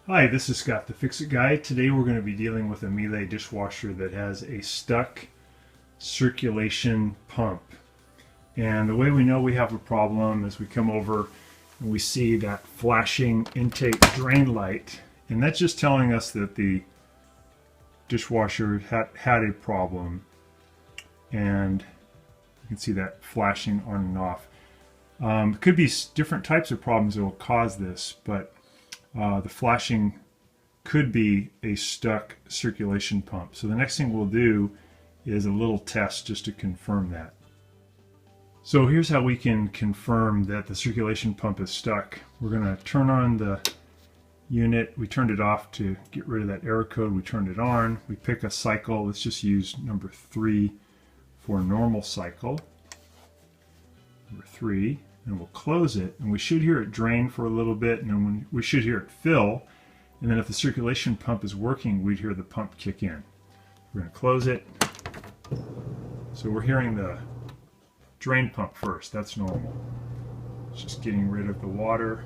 Hi, this is Scott, the Fix-It Guy. Today we're going to be dealing with a Miele dishwasher that has a stuck circulation pump. And the way we know we have a problem is we come over and we see that flashing intake drain light. And that's just telling us that the dishwasher had a problem. And you can see that flashing on and off. It could be different types of problems that will cause this, but the flashing could be a stuck circulation pump. So the next thing we'll do is a little test just to confirm that. So here's how we can confirm that the circulation pump is stuck. We're going to turn on the unit. We turned it off to get rid of that error code. We turned it on. We pick a cycle. Let's just use number 3 for normal cycle. Number 3. And we'll close it, and we should hear it drain for a little bit, and then we should hear it fill, and then if the circulation pump is working, we'd hear the pump kick in. We're going to close it. So we're hearing the drain pump first. That's normal. It's just getting rid of the water.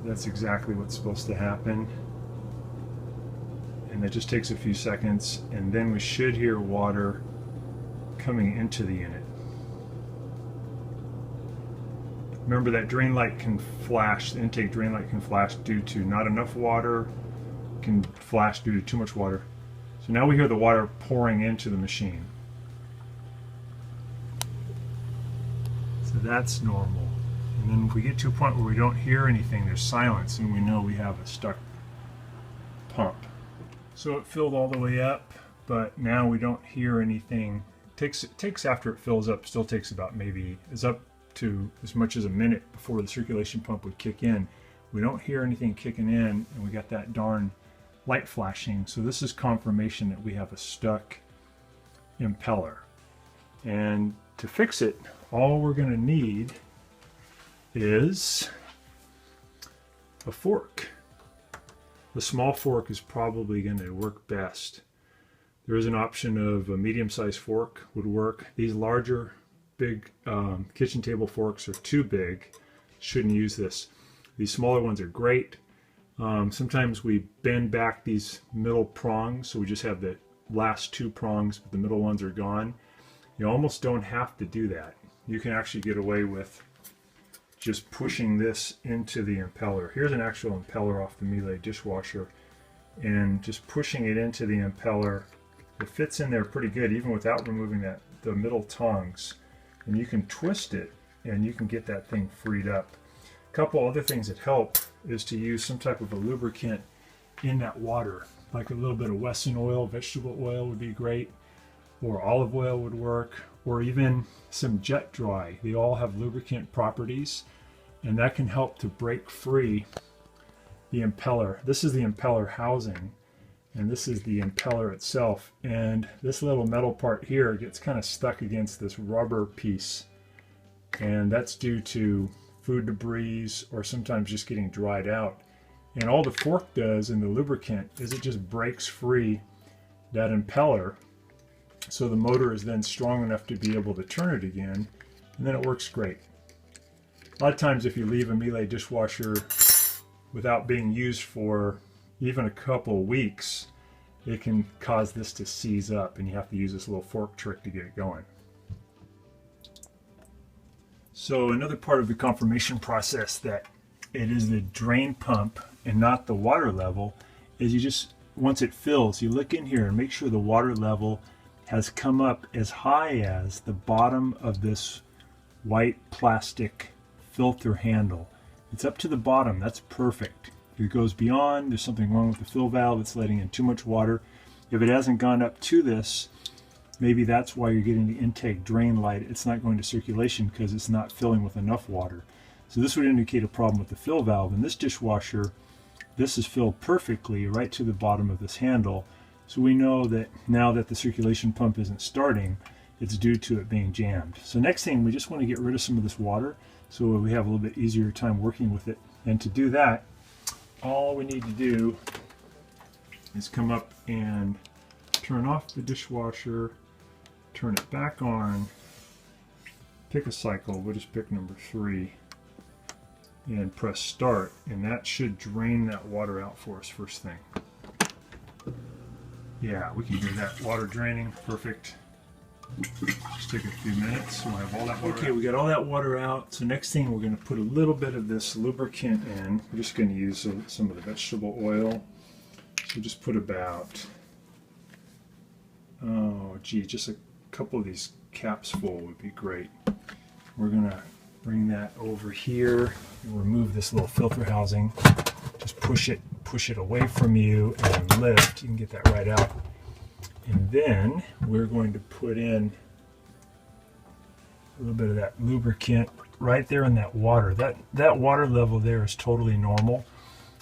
That's exactly what's supposed to happen. And that just takes a few seconds, and then we should hear water coming into the unit. Remember that drain light can flash, the intake drain light can flash due to not enough water, can flash due to too much water. So now we hear the water pouring into the machine. So that's normal. And then if we get to a point where we don't hear anything, there's silence, and we know we have a stuck pump. So it filled all the way up, but now we don't hear anything. It takes after it fills up, still takes about it's up to as much as a minute before the circulation pump would kick in. We don't hear anything kicking in, and we got that darn light flashing. So this is confirmation that we have a stuck impeller. And to fix it, all we're going to need is a fork. The small fork is probably going to work best. There is an option of a medium-sized fork would work. These larger, big kitchen table forks are too big. Shouldn't use this. These smaller ones are great. Sometimes we bend back these middle prongs, so we just have the last 2 prongs, but the middle ones are gone. You almost don't have to do that. You can actually get away with just pushing this into the impeller. Here's an actual impeller off the Miele dishwasher, and just pushing it into the impeller. It fits in there pretty good, even without removing the middle tongs. And you can twist it, and you can get that thing freed up. A couple other things that help is to use some type of a lubricant in that water. Like a little bit of Wesson oil, vegetable oil would be great, or olive oil would work, or even some jet dry. They all have lubricant properties, and that can help to break free the impeller. This is the impeller housing. And this is the impeller itself, and this little metal part here gets kind of stuck against this rubber piece, and that's due to food debris or sometimes just getting dried out. And all the fork does in the lubricant is it just breaks free that impeller, so the motor is then strong enough to be able to turn it again, and then it works great. A lot of times if you leave a Miele dishwasher without being used for even a couple weeks, it can cause this to seize up, and you have to use this little fork trick to get it going. So another part of the confirmation process that it is the drain pump and not the water level is you just, once it fills, you look in here and make sure the water level has come up as high as the bottom of this white plastic filter handle. It's up to the bottom. That's perfect. If it goes beyond, there's something wrong with the fill valve. It's letting in too much water. If it hasn't gone up to this, maybe that's why you're getting the intake drain light. It's not going to circulation because it's not filling with enough water. So this would indicate a problem with the fill valve. In this dishwasher, this is filled perfectly right to the bottom of this handle. So we know that now that the circulation pump isn't starting, it's due to it being jammed. So next thing, we just want to get rid of some of this water so we have a little bit easier time working with it. And to do that, all we need to do is come up and turn off the dishwasher, turn it back on, pick a cycle. We'll just pick number 3. and press start, and that should drain that water out for us first thing. Yeah, we can do that. Water draining, perfect. Just take a few minutes. We'll have all that water out. We got all that water out. So next thing, we're going to put a little bit of this lubricant in. We're just going to use some of the vegetable oil. So just put about, oh gee, just a couple of these caps full would be great. We're going to bring that over here and remove this little filter housing. Just push it away from you and lift. You can get that right out. And then we're going to put in a little bit of that lubricant right there in that water. That water level there is totally normal.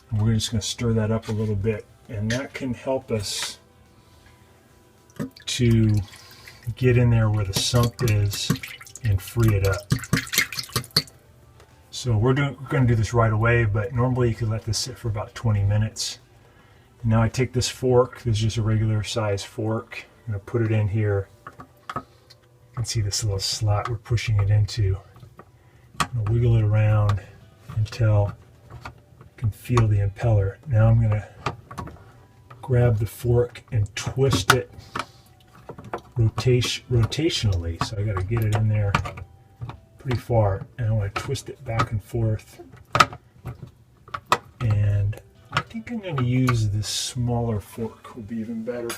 And we're just going to stir that up a little bit. And that can help us to get in there where the sump is and free it up. So we're going to do this right away, but normally you could let this sit for about 20 minutes. Now I take this fork, this is just a regular size fork, I'm going to put it in here. You can see this little slot we're pushing it into. I'm going to wiggle it around until I can feel the impeller. Now I'm going to grab the fork and twist it rotationally. So I got to get it in there pretty far, and I want to twist it back and forth. And I think I'm going to use this smaller fork, will be even better.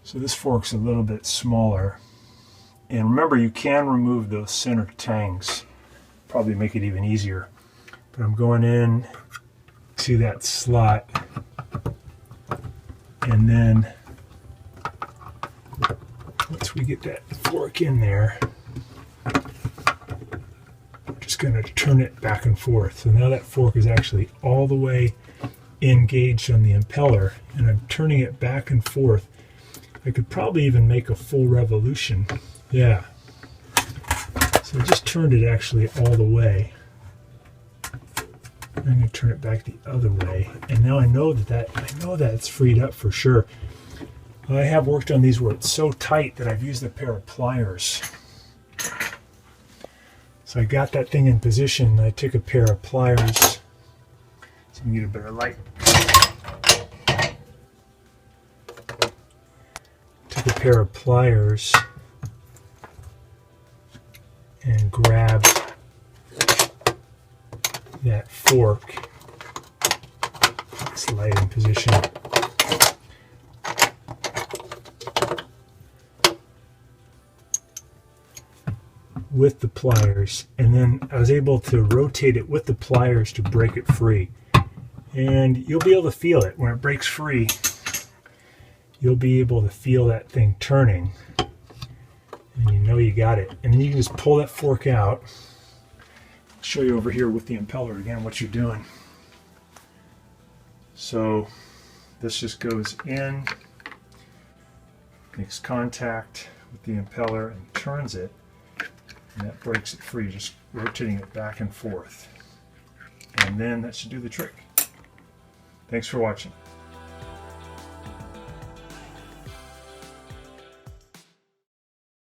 So this fork's a little bit smaller. And remember, you can remove those center tangs, probably make it even easier. But I'm going in to that slot, and then once we get that fork in there, I'm just going to turn it back and forth. So now that fork is actually all the way engaged on the impeller, and I'm turning it back and forth. I could probably even make a full revolution. Yeah. So I just turned it actually all the way. I'm going to turn it back the other way, and now I know that it's freed up for sure. I have worked on these where it's so tight that I've used a pair of pliers. So I got that thing in position. I took a pair of pliers so you can get a better light. Took a pair of pliers and grabbed that fork. Slide in position. With the pliers, and then I was able to rotate it with the pliers to break it free. And you'll be able to feel it when it breaks free. You'll be able to feel that thing turning, and you know you got it. And then you can just pull that fork out. I'll show you over here with the impeller again what you're doing. So this just goes in, makes contact with the impeller and turns it. And that breaks it free, just rotating it back and forth. And then that should do the trick. Thanks for watching.